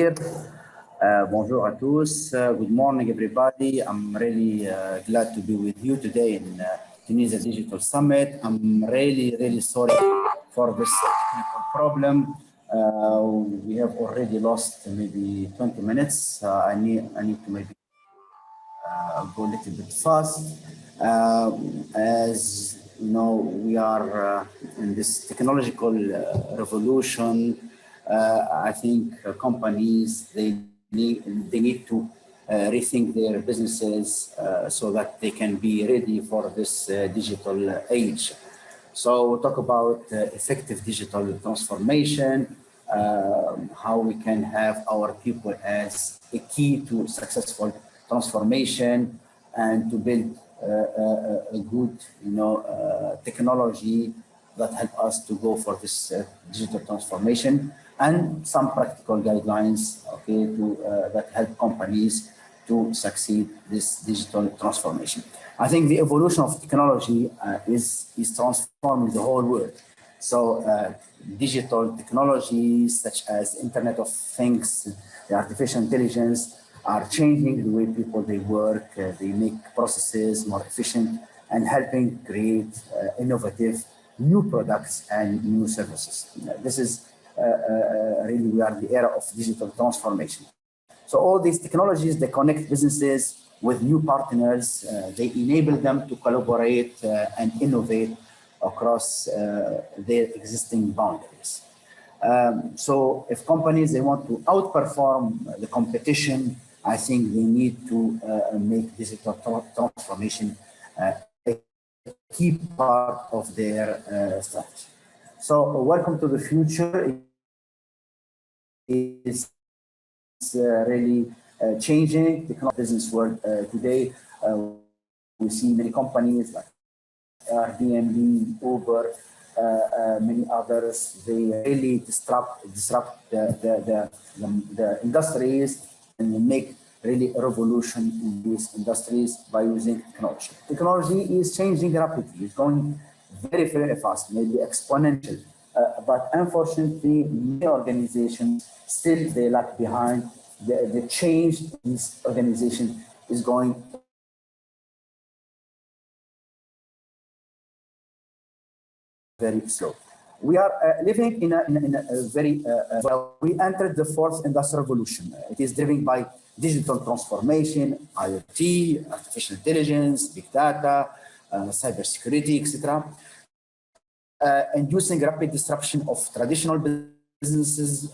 here. Bonjour à tous. Good morning, everybody. I'm really glad to be with you today in Tunisia Digital Summit. I'm really sorry for this technical problem. We have already lost maybe 20 minutes. I need to maybe go a little bit fast. As you know, we are in this technological revolution. I think companies, they need to rethink their businesses so that they can be ready for this digital age. So we'll talk about effective digital transformation, how we can have our people as a key to successful transformation, and to build a good, technology that help us to go for this digital transformation, and some practical guidelines, okay, to that help companies to succeed this digital transformation. I think the evolution of technology is transforming the whole world. So digital technologies such as Internet of Things, the artificial intelligence are changing the way people they work, they make processes more efficient, and helping create innovative new products and new services. This is really, we are the era of digital transformation. So all these technologies, they connect businesses with new partners, they enable them to collaborate and innovate across their existing boundaries. So if companies, they want to outperform the competition, I think they need to make digital transformation a key part of their strategy. So welcome to the future. It's really changing the business world today. We see many companies like Airbnb, Uber, many others. They really disrupt the industries and make really a revolution in these industries by using technology. Technology is changing rapidly. It's going very fast, maybe exponential. But unfortunately, many organizations still they lag behind. The change in this organization is going very slow. We are living in a very well. We entered the fourth industrial revolution. It is driven by digital transformation, IoT, artificial intelligence, big data, cybersecurity, etc. Inducing rapid disruption of traditional businesses,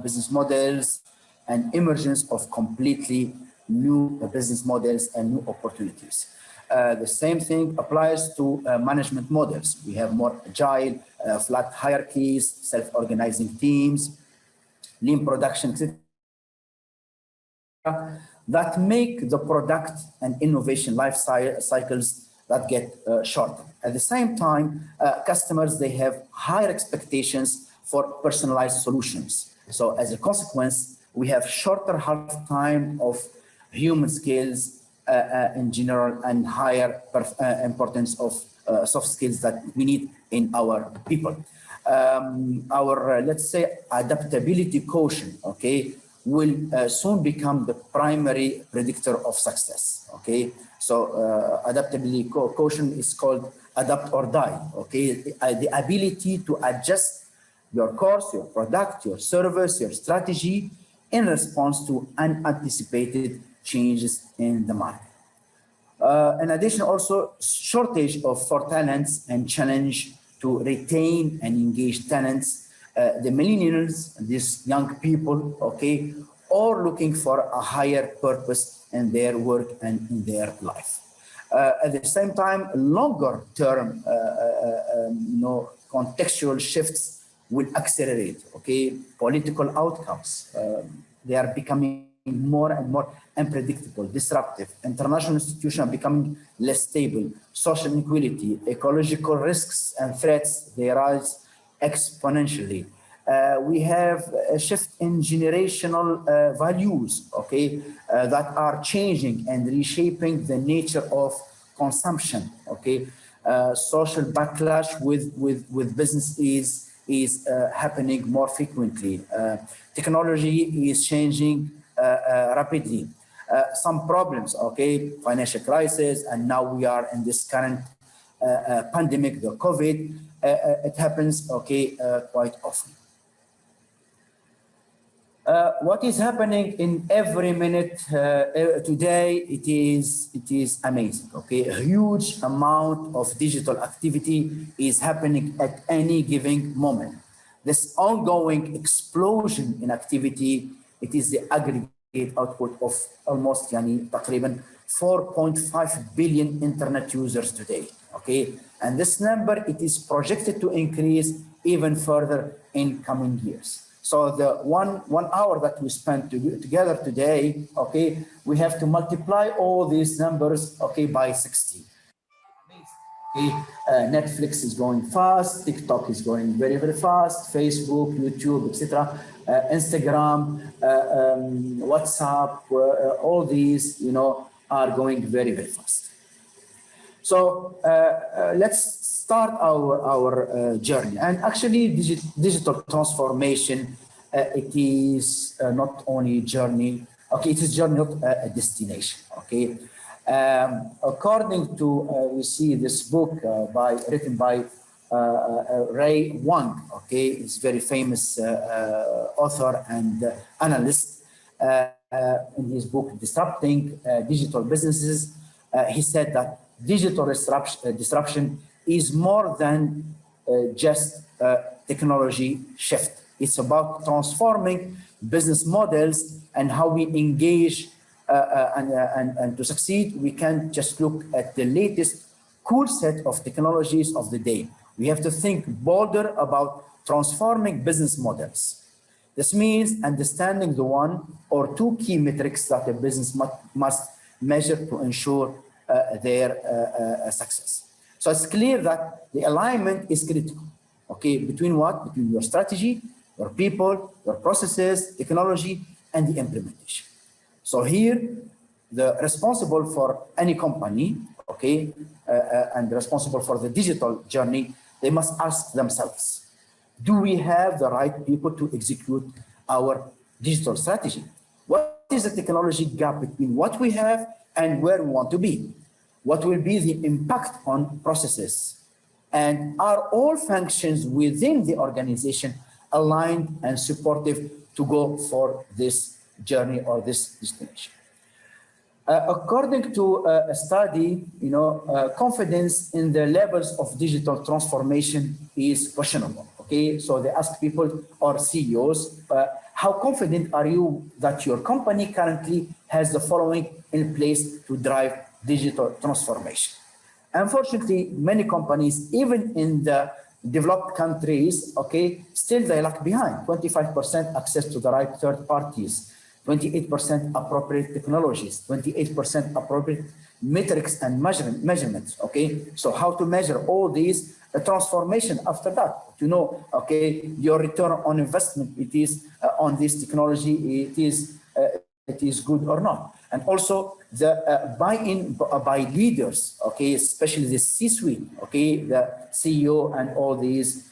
business models, and emergence of completely new business models and new opportunities. The same thing applies to management models. We have more agile, flat hierarchies, self-organizing teams, lean production, etc., that make the product and innovation life cycles that get shorter. At the same time, customers, they have higher expectations for personalized solutions. So as a consequence, we have shorter half time of human skills in general, and higher importance of soft skills that we need in our people. Our, let's say, adaptability quotient, okay, will soon become the primary predictor of success, okay? So adaptability quotient is called adapt or die, okay? The ability to adjust your course, your product, your service, your strategy in response to unanticipated changes in the market. In addition, also shortage for talents and challenge to retain and engage talents. The millennials, these young people, okay, are looking for a higher purpose in their work and in their life. At the same time, longer term, contextual shifts will accelerate, okay? Political outcomes, they are becoming more and more unpredictable, disruptive. International institutions are becoming less stable. Social inequality, ecological risks and threats, they rise exponentially. We have a shift in generational values, okay, that are changing and reshaping the nature of consumption, okay. Social backlash with businesses is happening more frequently. Technology is changing rapidly. Some problems, okay, financial crisis, and now we are in this current pandemic, the COVID, it happens, okay, quite often. What is happening in every minute today, it is amazing, okay? A huge amount of digital activity is happening at any given moment. This ongoing explosion in activity, it is the aggregate output of almost تقريبا 4.5 billion internet users today, okay? And this number, it is projected to increase even further in coming years. So the one hour that we spent together today, okay, we have to multiply all these numbers, okay, by 60. Okay, Netflix is going fast, TikTok is going very, very fast, Facebook, YouTube, etc., Instagram, WhatsApp, all these, are going very, very fast. So let's start our journey. And actually, digital transformation, it is not only a journey, okay, it is a journey, not a destination, okay. According to, we see this book written by Ray Wang, okay, he's a very famous author and analyst. In his book, Disrupting Digital Businesses, he said that digital disruption is more than just a technology shift. It's about transforming business models and how we engage and to succeed, we can't just look at the latest cool set of technologies of the day. We have to think bolder about transforming business models. This means understanding the one or two key metrics that a business must measure to ensure their success. So it's clear that the alignment is critical, okay, between what? Between your strategy, your people, your processes, technology, and the implementation. So here, the responsible for any company, okay, and responsible for the digital journey, they must ask themselves, do we have the right people to execute our digital strategy? What is the technology gap between what we have and where we want to be? What will be the impact on processes? And are all functions within the organization aligned and supportive to go for this journey or this destination? According to a study, confidence in the levels of digital transformation is questionable. Okay, so they ask people or CEOs, how confident are you that your company currently has the following in place to drive digital transformation? Unfortunately, many companies, even in the developed countries, okay, still they lag behind. 25% access to the right third parties, 28% appropriate technologies, 28% appropriate metrics and measurements, okay? So how to measure all these transformation after that, to know, okay, your return on investment, it is on this technology, it is good or not. And also the buy-in by leaders, okay, especially the C-suite, okay, the CEO and all these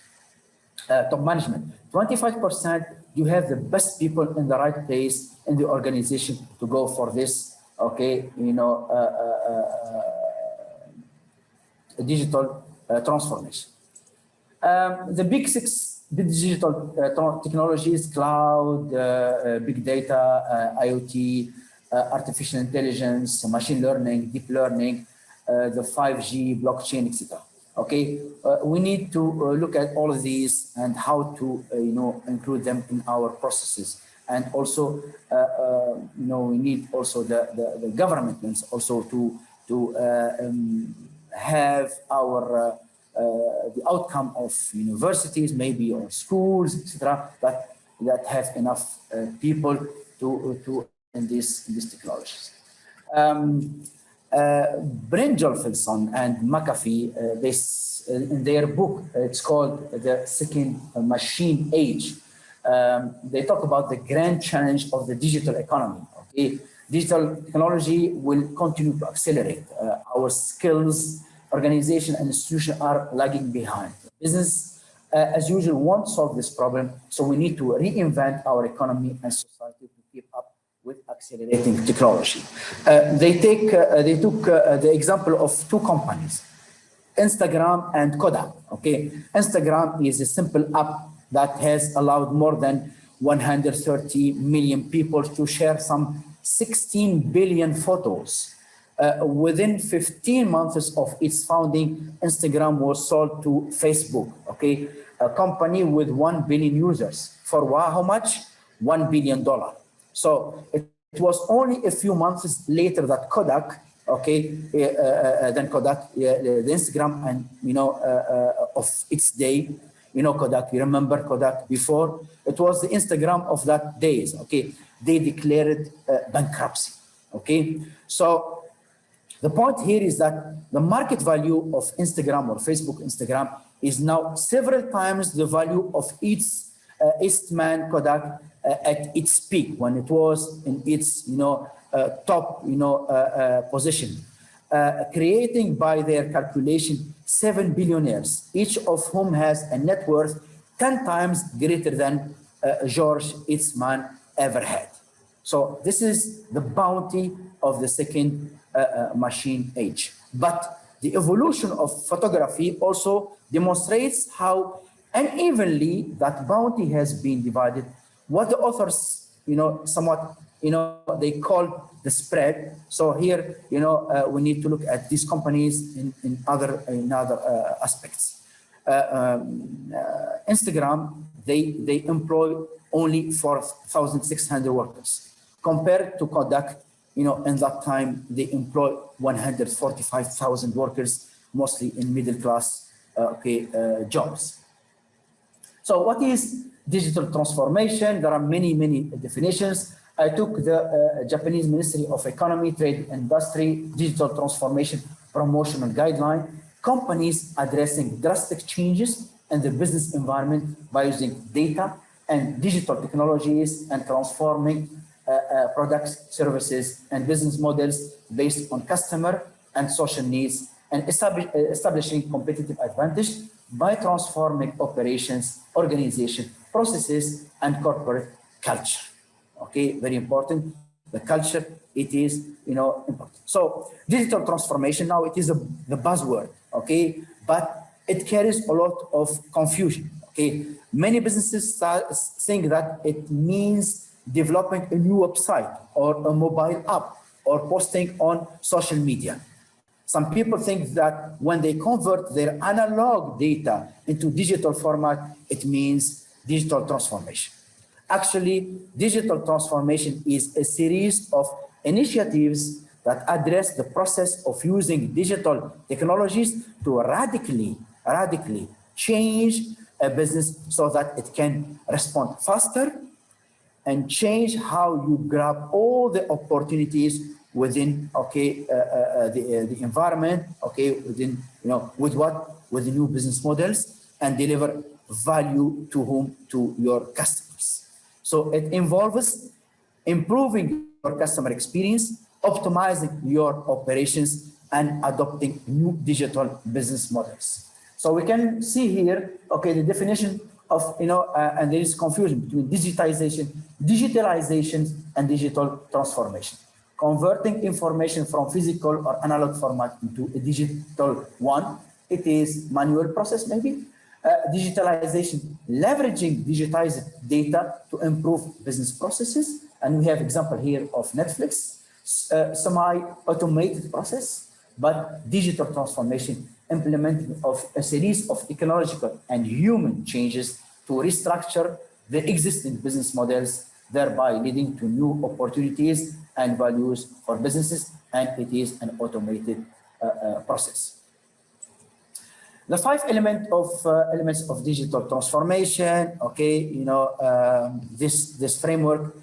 top management. 25%, you have the best people in the right place in the organization to go for this, okay, digital transformation. The big six digital technologies: cloud, big data, IoT, artificial intelligence, machine learning, deep learning, the 5G, blockchain, etc. Okay, we need to look at all of these and how to include them in our processes. And also, we need also the governments also to have our the outcome of universities, maybe, or schools, etc., that have enough people to in these technologies. Brynjolfsson and McAfee, in their book, it's called The Second Machine Age. They talk about the grand challenge of the digital economy. Okay, digital technology will continue to accelerate. Our skills, organization, and institution are lagging behind. Business as usual, won't solve this problem. So we need to reinvent our economy and society to keep up with accelerating technology. They took the example of two companies, Instagram and Kodak. Okay, Instagram is a simple app that has allowed more than 130 million people to share some 16 billion photos. Within 15 months of its founding, Instagram was sold to Facebook, okay, a company with 1 billion users. For how much? $1 billion. So it was only a few months later that Kodak, okay, then Kodak, the Instagram, and of its day, Kodak, you remember Kodak before? It was the Instagram of that days, okay? They declared bankruptcy, okay? So the point here is that the market value of Instagram or Facebook Instagram is now several times the value of its Eastman Kodak at its peak when it was in its top position, creating by their calculation 7 billionaires, each of whom has a net worth 10 times greater than George Eastman ever had. So this is the bounty of the second machine age. But the evolution of photography also demonstrates how unevenly that bounty has been divided. What the authors, somewhat, they call the spread. So here, we need to look at these companies in other aspects. Instagram, they employ only 4,600 workers, compared to Kodak. In that time, they employ 145,000 workers, mostly in middle class jobs. So what is digital transformation? There are many definitions. I took the Japanese Ministry of Economy, Trade, Industry, Digital Transformation Promotional Guideline. Companies addressing drastic changes in the business environment by using data and digital technologies and transforming products, services, and business models based on customer and social needs, and establishing competitive advantage by transforming operations, organization, processes, and corporate culture. Okay, very important. The culture, it is, important. So digital transformation, now it is the buzzword, okay, but it carries a lot of confusion, okay. Many businesses start saying that it means developing a new website or a mobile app or posting on social media. Some people think that when they convert their analog data into digital format, it means digital transformation. Actually, digital transformation is a series of initiatives that address the process of using digital technologies to radically change a business so that it can respond faster and change how you grab all the opportunities within the environment, within with the new business models, and deliver value to your customers. So it involves improving your customer experience, optimizing your operations, and adopting new digital business models. So we can see here, the definition of, and there is confusion between digitization, and digital transformation. Converting information from physical or analog format into a digital one, it is manual process maybe. Digitalization, leveraging digitized data to improve business processes. And we have example here of Netflix, semi-automated process, but digital transformation, implementing of a series of technological and human changes to restructure the existing business models, thereby leading to new opportunities and values for businesses, and it is an automated process. The five elements of digital transformation, this framework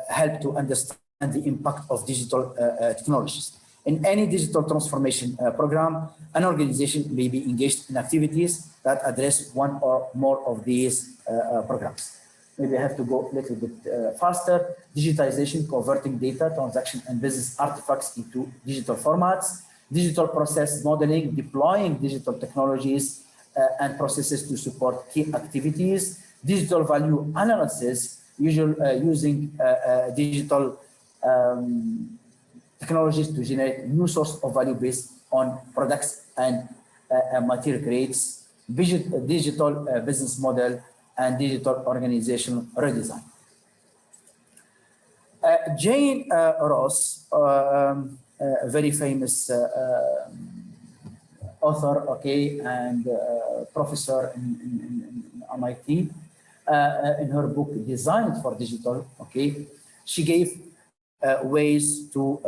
help to understand the impact of digital technologies. In any digital transformation program, an organization may be engaged in activities that address one or more of these programs. Maybe I have to go a little bit faster. Digitization, converting data, transaction, and business artifacts into digital formats. Digital process modeling, deploying digital technologies and processes to support key activities, digital value analysis, using digital technologies to generate new source of value based on products and material grades, digital business model, and digital organizational redesign. Jane Ross, a very famous author, okay, and professor in MIT, in her book Designed for Digital, okay, she gave ways to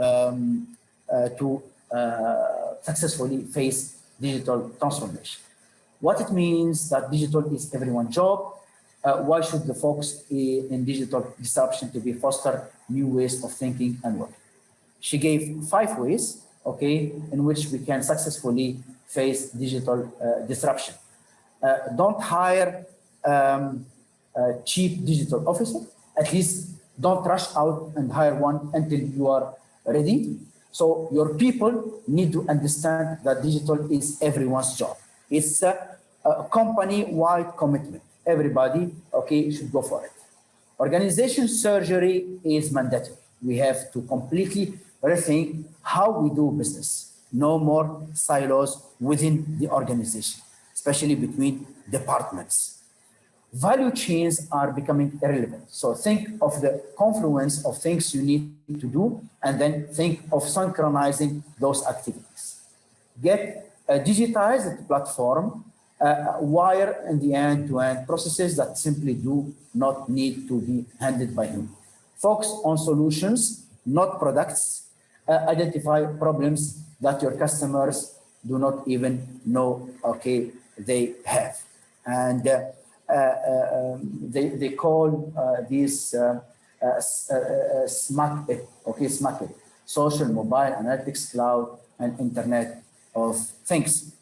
successfully face digital transformation. What it means that digital is everyone's job. Why should the focus in digital disruption to be foster new ways of thinking and working? She gave 5 ways, okay, in which we can successfully face digital disruption. Don't hire a cheap digital officer. At least don't rush out and hire one until you are ready. So your people need to understand that digital is everyone's job. It's a company-wide commitment. Everybody, okay, should go for it. Organization surgery is mandatory. We have to completely rethink how we do business. No more silos within the organization, especially between departments. Value chains are becoming irrelevant. So think of the confluence of things you need to do, and then think of synchronizing those activities. Get a digitized platform, wire in the end-to-end processes that simply do not need to be handled by human. Focus on solutions, not products. Identify problems that your customers do not even know, okay, they have. And they call these SMAC it, okay, SMAC it, social, mobile, analytics, cloud, and Internet of Things.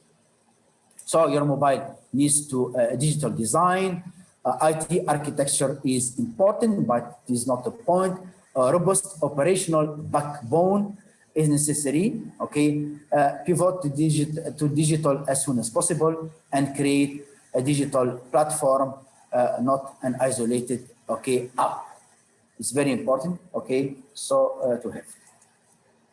So your mobile needs to digital design. IT architecture is important, but it is not the point. A robust operational backbone is necessary. Okay, pivot to digital as soon as possible, and create a digital platform, not an isolated, okay, app. It's very important. Okay, so to have.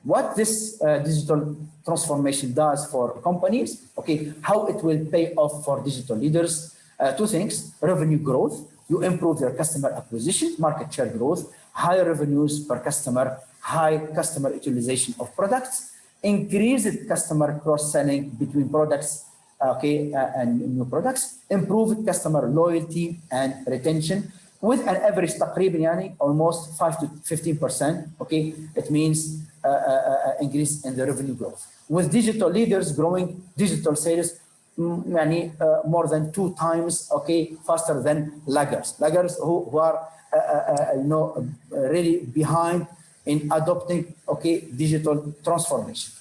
What this digital transformation does for companies, okay, how it will pay off for digital leaders. 2 things: revenue growth. You improve their customer acquisition, market share growth, higher revenues per customer, high customer utilization of products, increased customer cross-selling between products, okay, and new products, improved customer loyalty and retention, with an average تقريبا almost 5 to 15%. Okay, it means increase in the revenue growth. With digital leaders growing digital sales more than 2 times, okay, faster than laggards who are really behind in adopting, okay, digital transformation.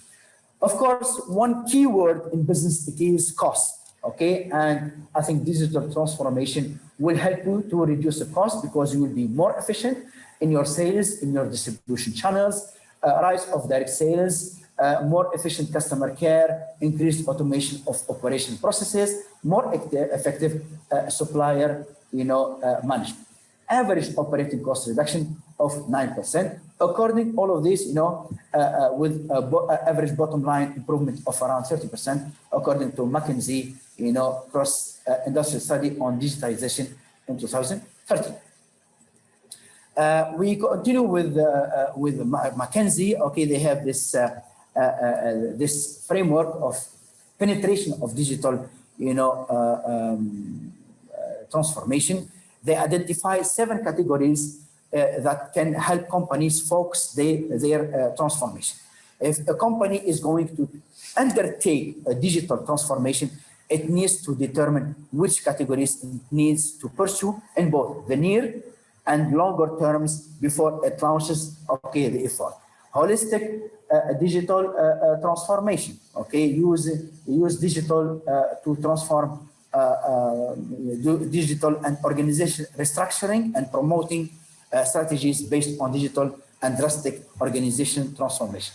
Of course, one key word in business, it is cost. Okay, and I think digital transformation will help you to reduce the cost, because you will be more efficient in your sales, in your distribution channels, rise of direct sales, more efficient customer care, increased automation of operation processes, more effective supplier, management. Average operating cost reduction of 9%. According all of this, with average bottom line improvement of around 30%, according to McKinsey, cross industrial study on digitization in 2013. We continue with McKinsey. Okay, they have this this framework of penetration of digital, transformation. They identify 7 categories that can help companies focus their transformation. If a company is going to undertake a digital transformation, it needs to determine which categories it needs to pursue in both the near and longer terms before it launches, okay, the effort. Holistic digital transformation, okay, use digital to transform digital and organization restructuring and promoting strategies based on digital and drastic organization transformation.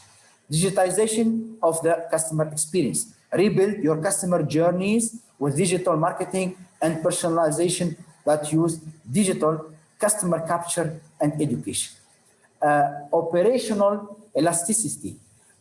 Digitization of the customer experience. Rebuild your customer journeys with digital marketing and personalization that use digital customer capture and education. Operational elasticity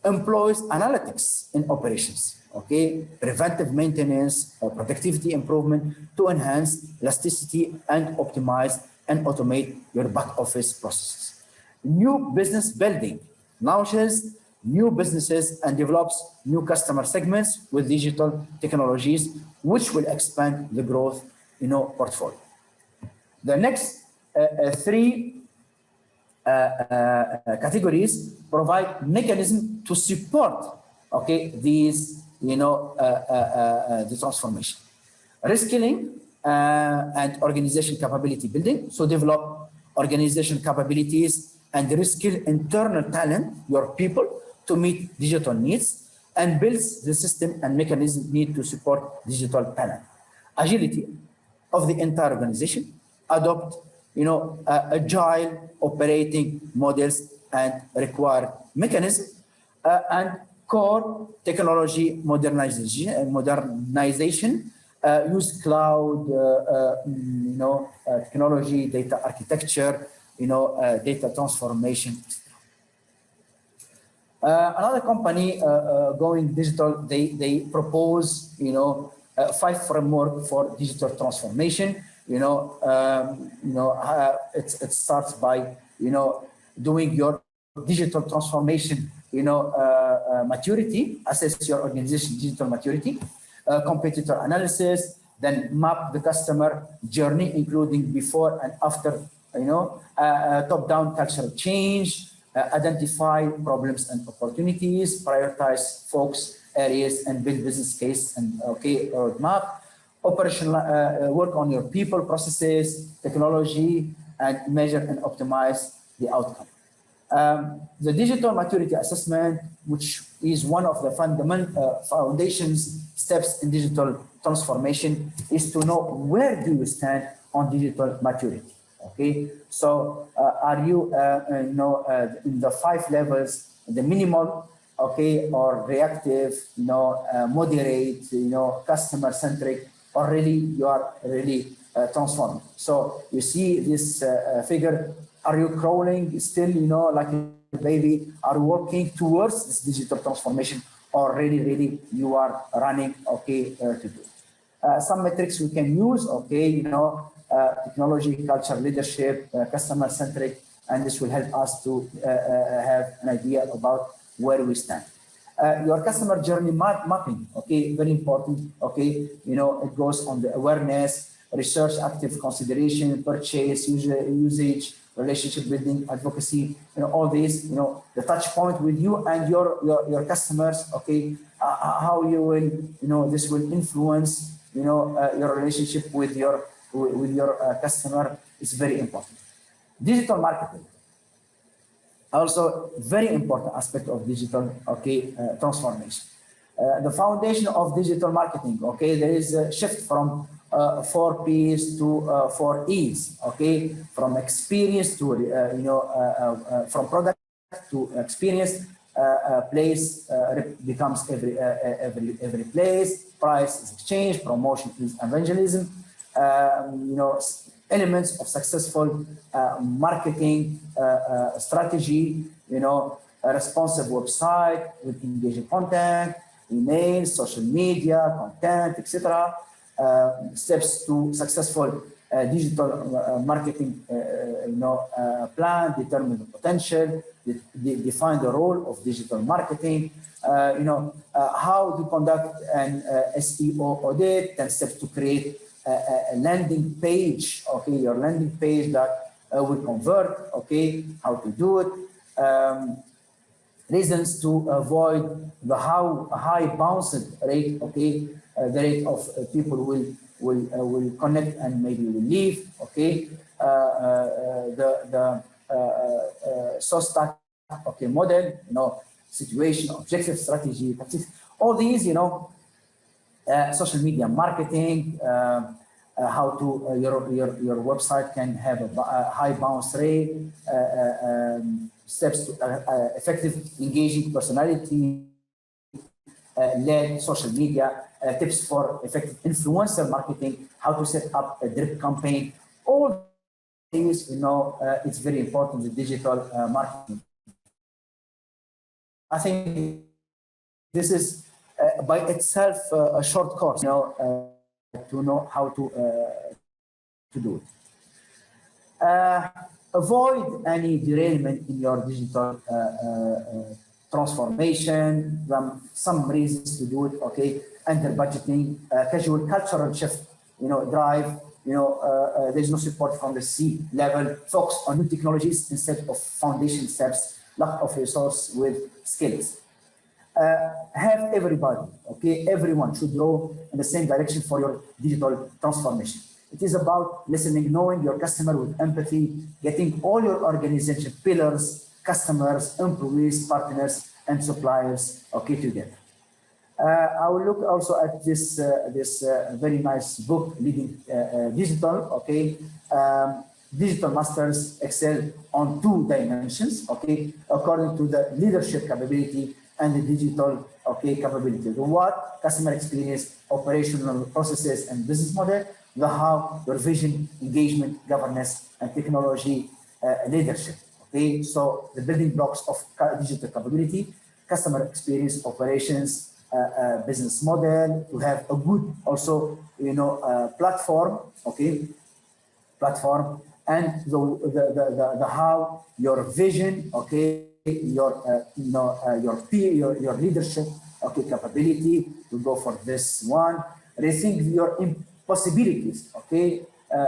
employs analytics in operations, okay? Preventive maintenance or productivity improvement to enhance elasticity and optimize and automate your back office processes. New business building launches new businesses and develops new customer segments with digital technologies, which will expand the growth, portfolio. The next three categories provide mechanism to support, okay, these, the transformation. Reskilling and organization capability building. So develop organization capabilities and reskill internal talent, your people, to meet digital needs, and builds the system and mechanism need to support digital talent. Agility of the entire organization, adopt, agile operating models and require mechanism, and core technology modernization, use cloud, technology, data architecture, data transformation. Another company going digital, they propose, 5 framework for digital transformation. It starts by, doing your digital transformation, maturity, assess your organization digital maturity, competitor analysis, then map the customer journey, including before and after, top-down cultural change, identify problems and opportunities, prioritize focus areas and build business case and roadmap, operational work on your people, processes, technology, and measure and optimize the outcome. The digital maturity assessment, which is one of the fundamental foundations steps in digital transformation, is to know where do you stand on digital maturity. Okay, so are you in the 5 levels, the minimal, okay, or reactive, moderate, customer centric, or really you are really transforming. So you see this figure. Are you crawling still, like a baby? Are you working towards this digital transformation, or really you are running, okay, to do? Some metrics we can use, okay, technology, culture, leadership, customer centric, and this will help us to have an idea about where we stand. Your customer journey mapping, okay, very important, okay, it goes on the awareness, research, active consideration, purchase, usage, relationship building, advocacy, all these, the touch point with you and your customers, okay, how you will, this will influence, your relationship with your customer is very important. Digital marketing, also very important aspect of digital, okay, transformation. The foundation of digital marketing, okay, there is a shift from 4 P's to 4 E's, okay, from experience to, from product to experience, place becomes every place, price is exchange, promotion is evangelism, elements of successful marketing strategy, a responsive website with engaging content, email, social media, content, etc. Steps to successful digital marketing, plan, determine the potential, define the role of digital marketing, how to conduct an SEO audit, 10 steps to create a landing page, okay, your landing page that will convert, okay, how to do it, reasons to avoid the high bounce rate, okay, the rate of people will connect and maybe will leave, okay, the SOSTAC, okay, model, situation, objective, strategy, all these, social media marketing, how to your website can have a high bounce rate, steps to effective engaging personality led social media, tips for effective influencer marketing, how to set up a drip campaign. All things, it's very important, the digital marketing. I think this is by itself a short course, to know how to do it. Avoid any derailment in your digital transformation. Some reasons to do it, okay? Under budgeting, casual cultural shift, drive, there's no support from the C level, focus on new technologies instead of foundation steps, lack of resource with skills. Have everybody, okay, everyone should row in the same direction for your digital transformation. It is about listening, knowing your customer with empathy, getting all your organization pillars, customers, employees, partners, and suppliers, okay, together. I will look also at this very nice book, Leading Digital, okay. Digital masters excel on 2 dimensions, okay, according to the leadership capability and the digital, okay, capability. The what, customer experience, operational processes, and business model. The how, your vision, engagement, governance, and technology leadership. Okay, so the building blocks of digital capability, customer experience, operations, business model, to have a good also, platform, okay, platform, and the how, your vision, okay, your your leadership, okay, capability to go for this one. Rethink your impossibilities, okay.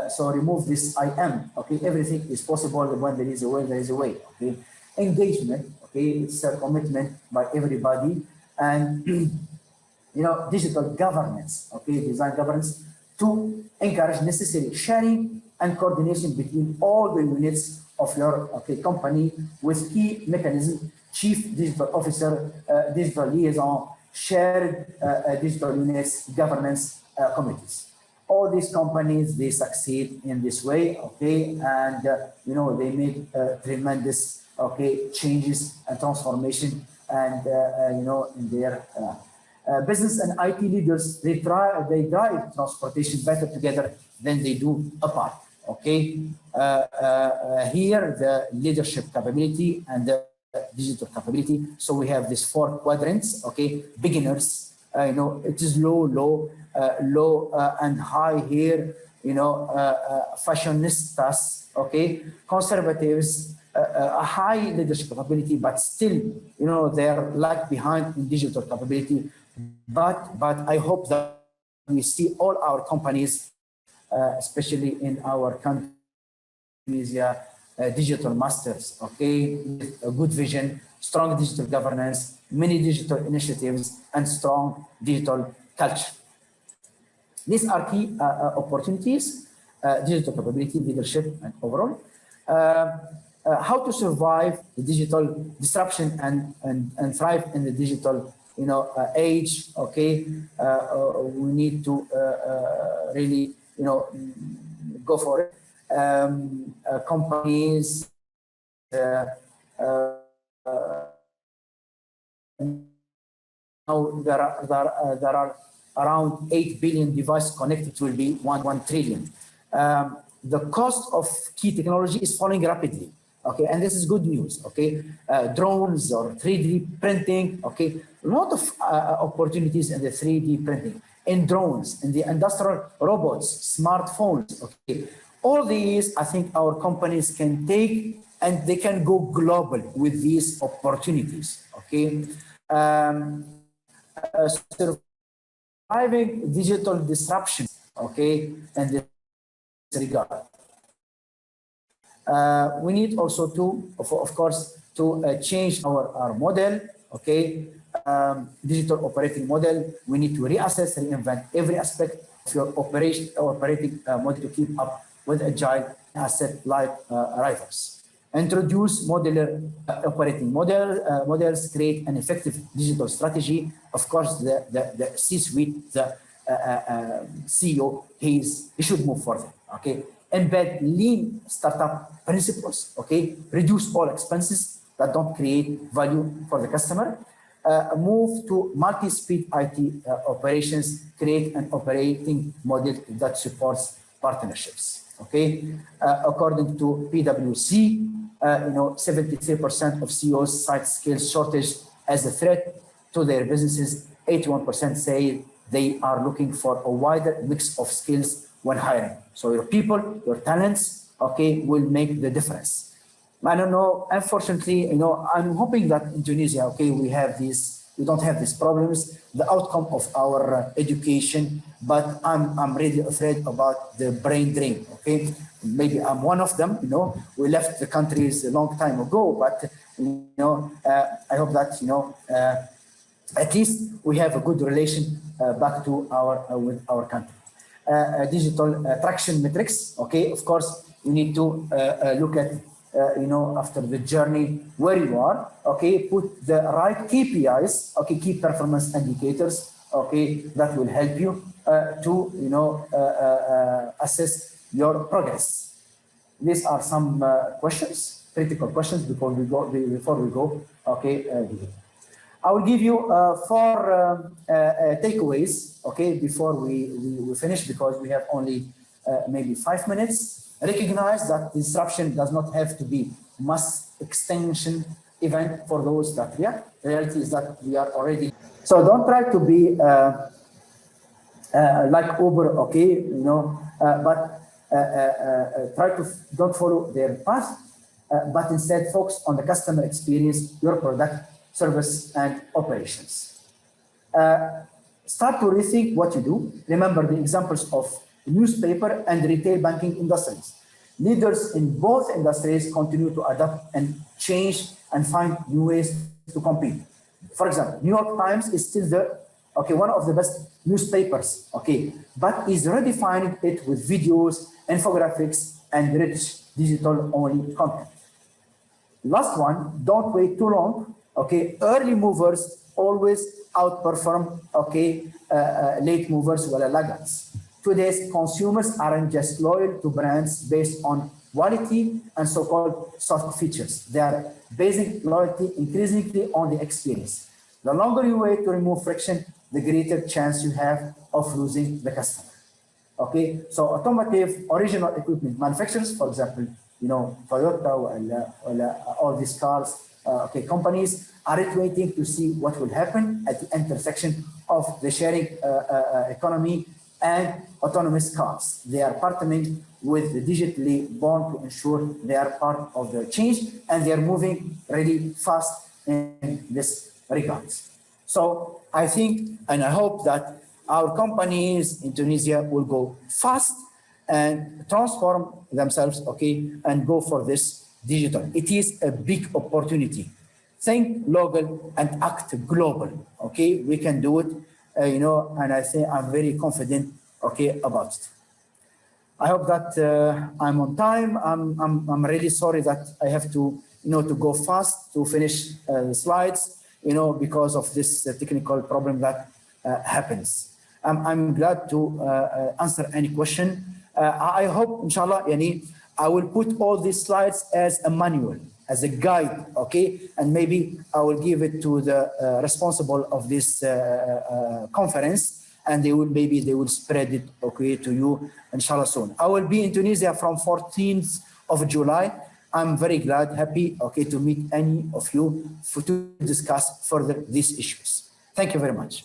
So remove this I am, okay. Everything is possible when there is a will, there is a way, okay. Engagement, okay, it's a commitment by everybody, and digital governance, okay, design governance to encourage necessary sharing and coordination between all the units of your company with key mechanism, chief digital officer, digital liaison, shared digital units, governance committees. All these companies, they succeed in this way, okay, and they make tremendous changes and transformation, and in their business and IT leaders, they drive transportation better together than they do apart. Okay, here the leadership capability and the digital capability. So we have these 4 quadrants. Okay, beginners, it is low, and high here. Fashionistas. Okay, conservatives, a high leadership capability, but still, they're lag behind in digital capability. But I hope that we see all our companies, especially in our country, digital masters, okay, with a good vision, strong digital governance, many digital initiatives, and strong digital culture. These are key opportunities, digital capability, leadership, and overall. How to survive the digital disruption and thrive in the digital age, okay. We need to really go for it. Companies now there are around 8 billion devices connected, will be 1 trillion. The cost of key technology is falling rapidly. Okay, and this is good news. Okay, drones or 3D printing. Okay, a lot of opportunities in the 3D printing, in drones, in the industrial robots, smartphones. Okay, all these I think our companies can take, and they can go global with these opportunities. Okay, surviving digital disruption. Okay, and this regard. We need also to, of course, to change our model, okay, digital operating model. We need to reassess and reinvent every aspect of your operating model to keep up with agile asset-light rivals. Introduce modular operating models, create an effective digital strategy. Of course, the C-suite, the CEO, he should move further, okay. Embed lean startup principles, okay. Reduce all expenses that don't create value for the customer. move to multi-speed IT operations, create an operating model that supports partnerships. Okay, according to PwC, 73% of CEOs cite skills shortage as a threat to their businesses. 81% say they are looking for a wider mix of skills when hiring. So your people, your talents, okay, will make the difference. I don't know, unfortunately, I'm hoping that in Tunisia, okay, we don't have these problems, the outcome of our education, but I'm really afraid about the brain drain, okay? Maybe I'm one of them, we left the countries a long time ago, but, I hope that, at least we have a good relation back to with our country. Digital traction metrics, okay, of course, we need to look at after the journey where you are, okay, put the right KPIs, okay, key performance indicators, okay, that will help you to, assess your progress. These are some questions, critical questions before we go, okay. I will give you 4 takeaways, okay, before we finish, because we have only maybe 5 minutes. Recognize that disruption does not have to be mass extinction event for those that react. The reality is that we are already. So don't try to be like Uber, okay, but try to don't follow their path, but instead focus on the customer experience, your product, service, and operations. Start to rethink what you do. Remember the examples of newspaper and retail banking industries. Leaders in both industries continue to adapt and change and find new ways to compete. For example, New York Times is still one of the best newspapers, okay, but is redefining it with videos, infographics, and rich digital-only content. Last one, don't wait too long, okay? Early movers always outperform, okay, late movers, laggards. Today's consumers aren't just loyal to brands based on quality and so-called soft features. They are basing loyalty increasingly on the experience. The longer you wait to remove friction, the greater chance you have of losing the customer. Okay, so automotive original equipment manufacturers, for example, Toyota or all these cars, okay, companies are waiting to see what will happen at the intersection of the sharing economy and autonomous cars. They are partnering with the digitally born to ensure they are part of the change, and they are moving really fast in this regards. So I think and I hope that our companies in Tunisia will go fast and transform themselves, okay, and go for this digital. It is a big opportunity. Think local and act global, okay? We can do it, and I think I'm very confident, okay, about it. I hope that I'm on time. I'm really sorry that I have to, to go fast to finish the slides, because of this technical problem that happens. I'm glad to answer any question. I hope, inshallah, I will put all these slides as a manual, as a guide, okay? And maybe I will give it to the responsible of this conference, and they will spread it, okay, to you, inshallah, soon. I will be in Tunisia from 14th of July. I'm very glad, happy, okay, to meet any of you to discuss further these issues. Thank you very much.